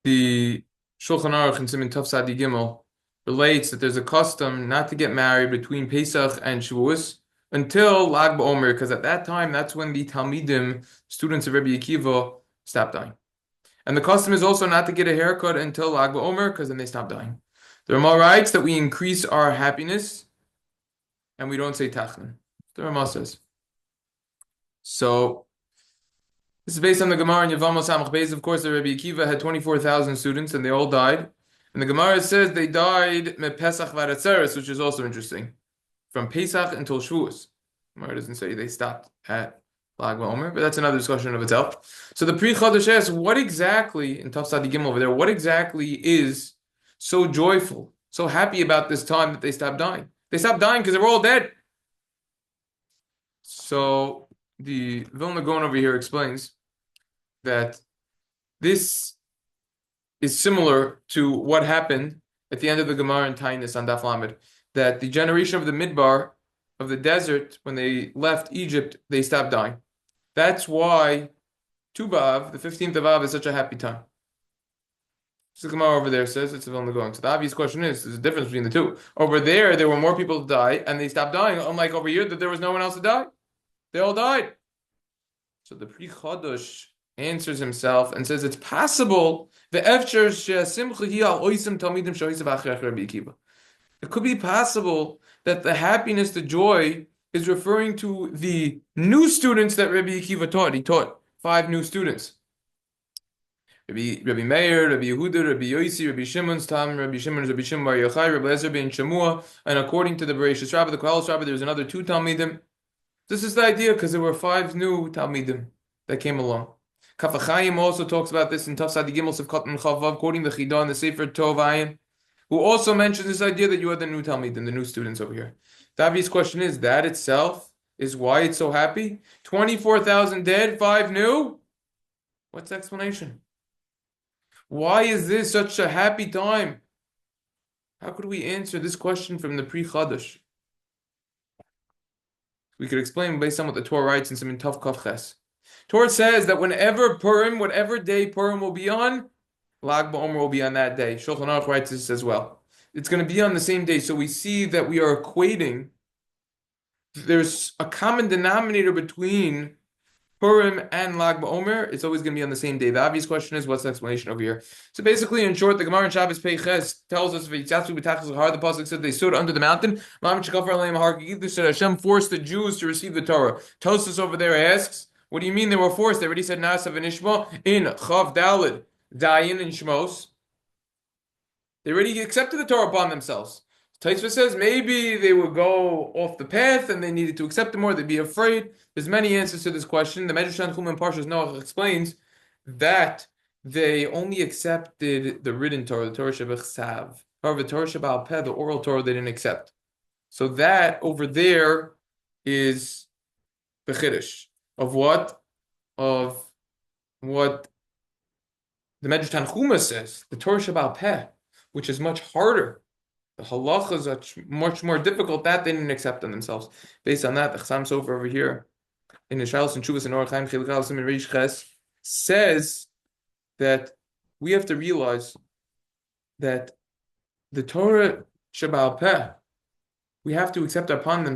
The Shulchan Aruch in Siman Tov Sadi Gimel relates that there's a custom not to get married between Pesach and Shevuos until Lag Beomer, because at that time that's when the Talmidim, students of Rebbi Akiva, stop dying. And the custom is also not to get a haircut until Lag Beomer, because then they stop dying. The Ramah writes that we increase our happiness and we don't say Tachnun. The Ramah says. So this is based on the Gemara in Yevamos Samach Beis. Of course, the Rebbi Akiva had 24,000 students, and they all died. And the Gemara says they died me Pesach v'Atzeres, which is also interesting, from Pesach until Shavuos. Gemara doesn't say they stopped at Lag Beomer, but that's another discussion of itself. So the Pri Chadash asks, what exactly in Tov Sadi Gimel over there? What exactly is so joyful, so happy about this time that they stopped dying? They stopped dying because they were all dead. So the Vilna Gaon over here explains that this is similar to what happened at the end of the Gemara in Tainus on Daf Lamed, that the generation of the Midbar, of the desert, when they left Egypt, they stopped dying. That's why Tu B'Av, the 15th of Av, is such a happy time. So the Gemara over there says it's a Vilna Gaon. So the obvious question is, there's a difference between the two. Over there were more people to die, and they stopped dying, unlike over here, that there was no one else to die. They all died. So the Pri Chadash answers himself and says it's possible it could be possible that the happiness, the joy, is referring to the new students that Rebbi Akiva taught. He taught 5 new students. Rebbi Meir, Rebbi Yehuda, Rebbi Yosi, Rebbi Shimon's Tam, Rebbi Shimon's Rebbi Shimon Bar Yochai, Rebbi Ezer ben Shemua, and according to the Bereshis Rabbah, the Kabalas Hatorah, there's another 2 Talmidim. This is the idea because there were 5 new Talmidim that came along. Kafachayim also talks about this in Tov Sadi Gimel Sivkot Chavav, quoting the Chidah in the Sefer Tov Ayin, who also mentions this idea that you are the new Talmidim, the new students over here. The obvious question is, that itself is why it's so happy? 24,000 dead, 5 new? What's the explanation? Why is this such a happy time? How could we answer this question from the Pri Chadash? We could explain based on what the Torah writes in Siman Tov Kaf Ches. Torah says that whenever Purim, whatever day Purim will be on, Lag Beomer will be on that day. Shulchan Aruch writes this as well. It's going to be on the same day. So we see that we are equating. There's a common denominator between Purim and Lag Beomer. It's always going to be on the same day. The obvious question is, what's the explanation over here? So basically, in short, the Gemara in Shabbos Peiches tells us, the pasuk said they stood under the mountain. Hashem forced the Jews to receive the Torah. Tosfos over there asks, what do you mean they were forced? They already said na'asa ונשמע in Chav Dalid, Dayin and Shmos. They already accepted the Torah upon themselves. Tosfos says maybe they would go off the path and they needed to accept it more. They'd be afraid. There's many answers to this question. The Medrash Tanchuma and Parshas Noach explains that they only accepted the written Torah, the Torah shebechtav. However, the Torah shebeal, the oral Torah, they didn't accept. So that over there is the chiddush. Of what? Of what the Medrash Tanchuma says, the Torah shebeal, which is much harder. The halachas are much more difficult. That they didn't accept on themselves. Based on that, the Chasam Sofer over here in the Shalos and Shuvas and Orach Chaim Chiluk Aleph Siman Reish Ches says that we have to realize that the Torah shebeal, we have to accept upon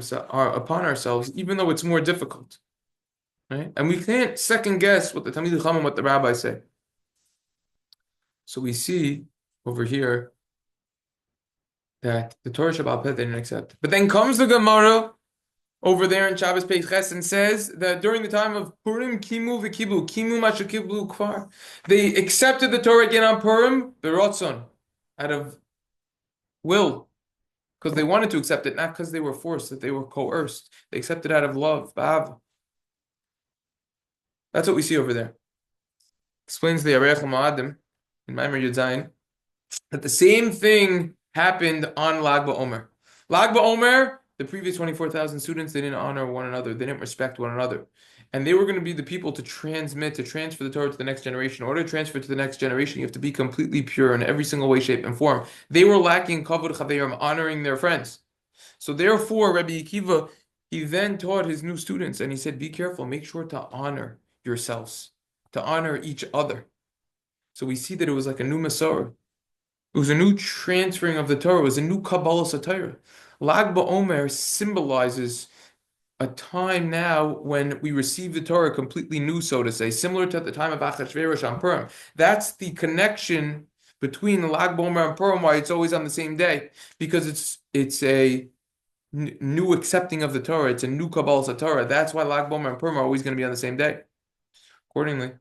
ourselves, even though it's more difficult. Right? And we can't second guess what the Talmidei Chacham, what the rabbis say. So we see over here that the Torah shebeal they didn't accept. But then comes the Gemara over there in Shabbos Peiches and says that during the time of Purim, kimu v'kiblu, kimu mashakiblu kfar, they accepted the Torah again on Purim, b'rotzon, out of will, because they wanted to accept it, not because they were forced, that they were coerced. They accepted out of love, b'av. That's what we see over there. Explains the Arech Ma'adim in Maimer Yud Zayin that the same thing happened on Lag Beomer. Lag Beomer, the previous 24,000 students, they didn't honor one another. They didn't respect one another. And they were going to be the people to transmit, to transfer the Torah to the next generation. In order to transfer to the next generation, you have to be completely pure in every single way, shape, and form. They were lacking kavod chaverim, honoring their friends. So therefore, Rebbi Akiva, he then taught his new students, and he said, be careful, make sure to honor yourselves, to honor each other. So we see that it was like a new Masorah. It was a new transferring of the Torah. It was a new Kabalas Hatorah. Lag Beomer symbolizes a time now when we receive the Torah completely new, so to say, similar to the time of Achashverosh on Purim. That's the connection between Lag Beomer and Purim, why it's always on the same day, because it's a new accepting of the Torah. It's a new Kabbalah Torah. That's why Lag Beomer and Purim are always going to be on the same day. Accordingly,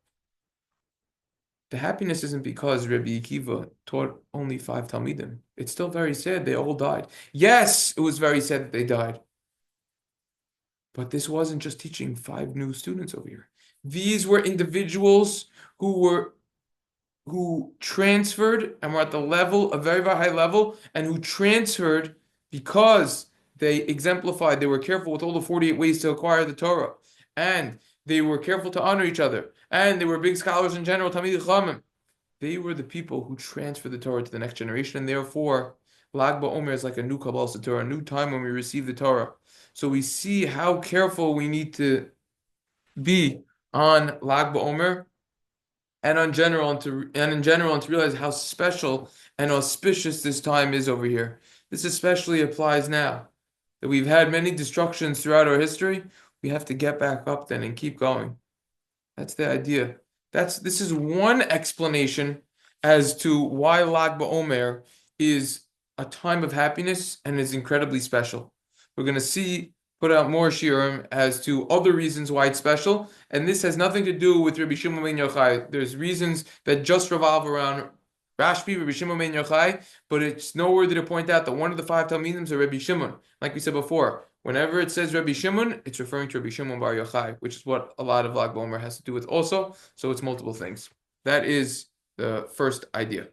the happiness isn't because Rebbi Akiva taught only 5 Talmidim. It's still very sad they all died. Yes, it was very sad that they died. But this wasn't just teaching 5 new students over here. These were individuals who transferred and were at the level, a very, very high level, and who transferred because they exemplified, they were careful with all the 48 ways to acquire the Torah, and they were careful to honor each other, and they were big scholars in general, Talmidei Chachamim. They were the people who transferred the Torah to the next generation, and therefore, Lag Beomer is like a new Kabbalas Torah, a new time when we receive the Torah. So we see how careful we need to be on Lag Beomer and in general, and to realize how special and auspicious this time is over here. This especially applies now that we've had many destructions throughout our history. We have to get back up then and keep going. That's the idea. This is one explanation as to why Lag Beomer is a time of happiness and is incredibly special. We're going to put out more shiurim as to other reasons why it's special, and this has nothing to do with Rabbi Shimon ben Yochai. There's reasons that just revolve around Rashbi, Rabbi Shimon ben Yochai, but it's noteworthy to point out that one of the 5 Talmidim are Rabbi Shimon. Like we said before, whenever it says Rabbi Shimon, it's referring to Rabbi Shimon bar Yochai, which is what a lot of Lag Beomer has to do with also, so it's multiple things. That is the first idea.